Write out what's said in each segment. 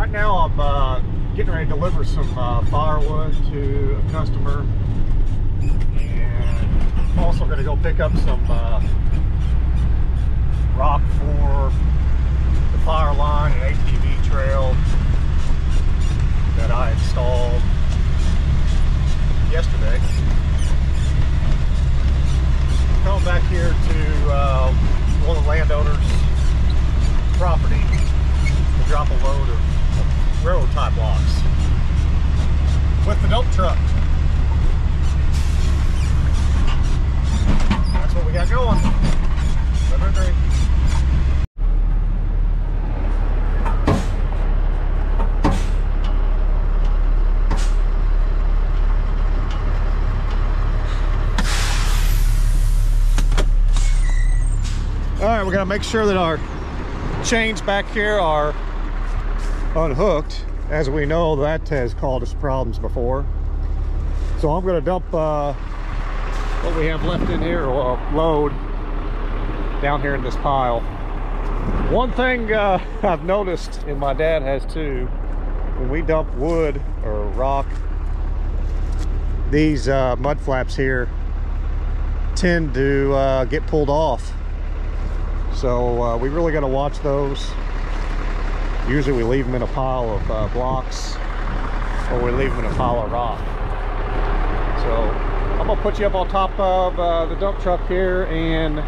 Right now I'm getting ready to deliver some firewood to a customer, and I'm also going to go pick up some rock for the fire line and ATV trail that I installed yesterday. Coming back here to one of the landowners' property to drop a load of railroad tie blocks with the dump truck. That's what we got going. Number 3. All right, we're gonna make sure that our chains back here are unhooked. As we know, that has caused us problems before. So I'm gonna dump what we have left in here, or load down here in this pile. One thing I've noticed, and my dad has too, when we dump wood or rock, these mud flaps here tend to get pulled off. So we really got to watch those. Usually we leave them in a pile of blocks, or we leave them in a pile of rock. So I'm gonna put you up on top of the dump truck here and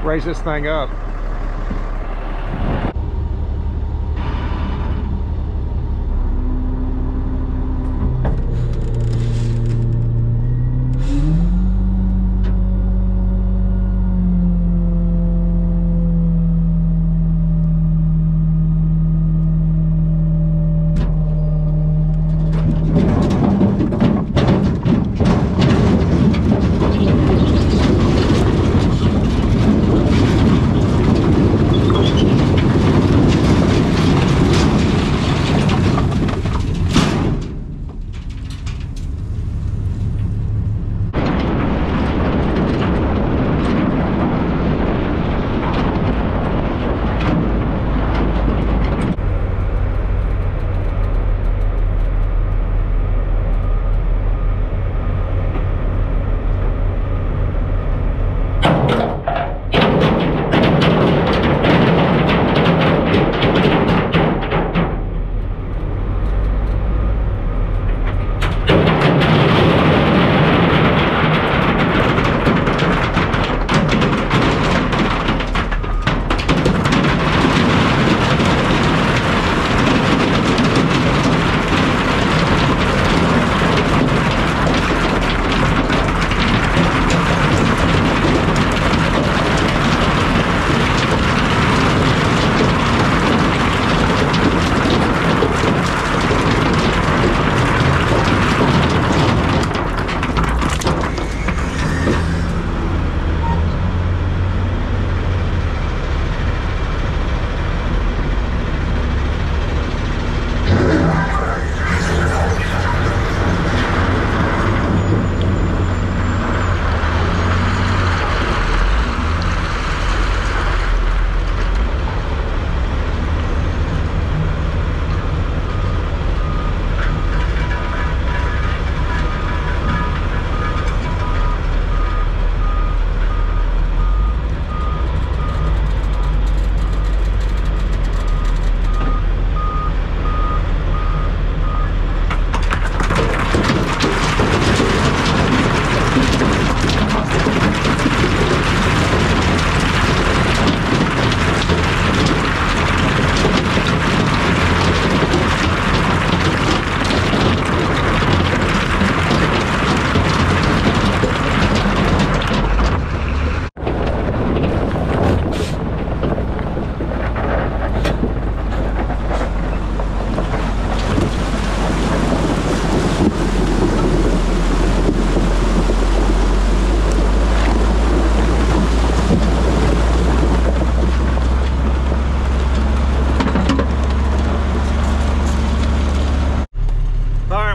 raise this thing up.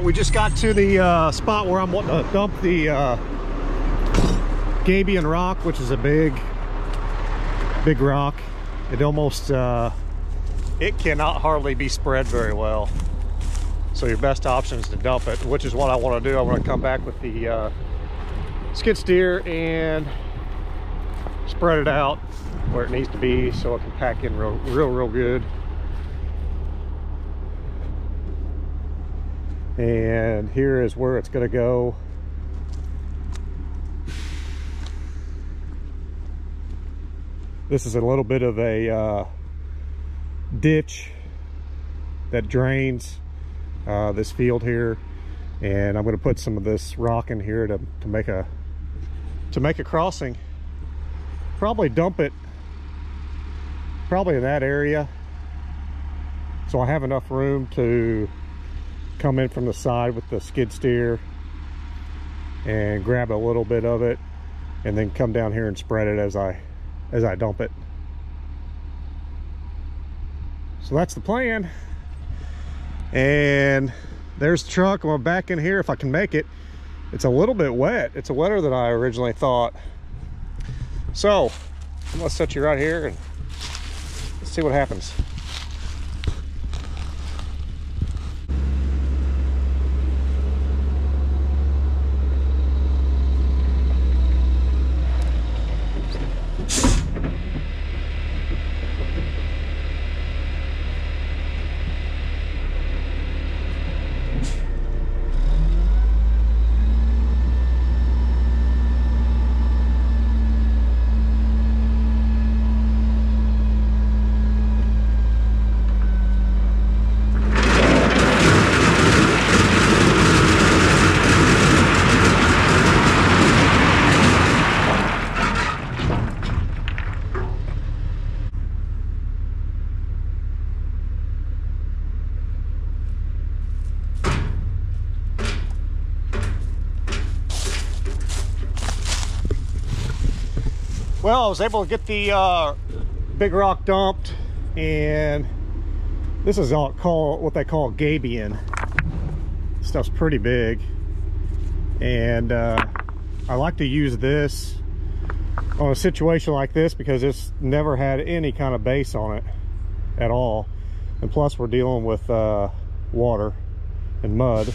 we just got to the spot where I'm wanting to dump the gabion rock, which is a big rock. It almost it cannot hardly be spread very well. So your best option is to dump it, which is what I want to do. I want to come back with the skid steer and spread it out where it needs to be so it can pack in real good. And here is where it's going to go. This is a little bit of a ditch that drains this field here, and I'm going to put some of this rock in here to make a crossing. Probably dump it probably in that area, so I have enough room to come in from the side with the skid steer and grab a little bit of it, and then come down here and spread it as I dump it. So that's the plan. And there's the truck. I'm gonna back in here if I can make it. It's a little bit wet. It's wetter than I originally thought. So I'm gonna set you right here and let's see what happens. Well, I was able to get the big rock dumped, and this is what they call gabion. Stuff's pretty big, and I like to use this on a situation like this because it's never had any kind of base on it at all, and plus we're dealing with water and mud.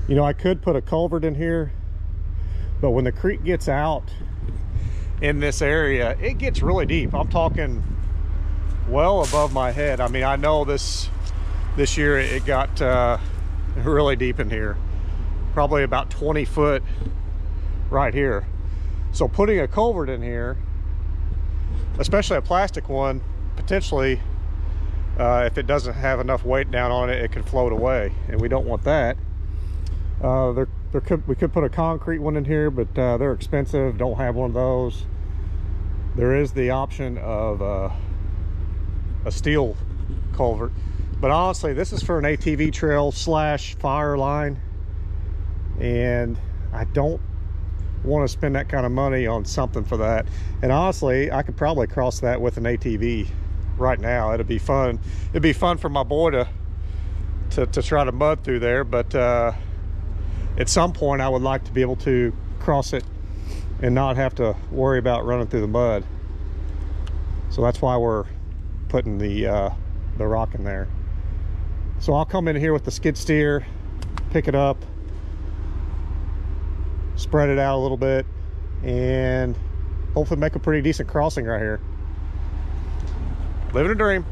You know, I could put a culvert in here, but when the creek gets out in this area, it gets really deep. I'm talking well above my head. I mean, I know this year it got really deep in here, probably about 20 foot right here. So putting a culvert in here, especially a plastic one, potentially if it doesn't have enough weight down on it, it could float away, and we don't want that. We could put a concrete one in here, but they're expensive. Don't have one of those. There is the option of a steel culvert, but honestly, this is for an ATV trail / fire line, and I don't want to spend that kind of money on something for that. And honestly, I could probably cross that with an ATV right now. It'd be fun. It'd be fun for my boy to try to mud through there, but at some point I would like to be able to cross it and not have to worry about running through the mud. So that's why we're putting the rock in there. So I'll come in here with the skid steer, pick it up, spread it out a little bit, and hopefully make a pretty decent crossing right here. Living a dream.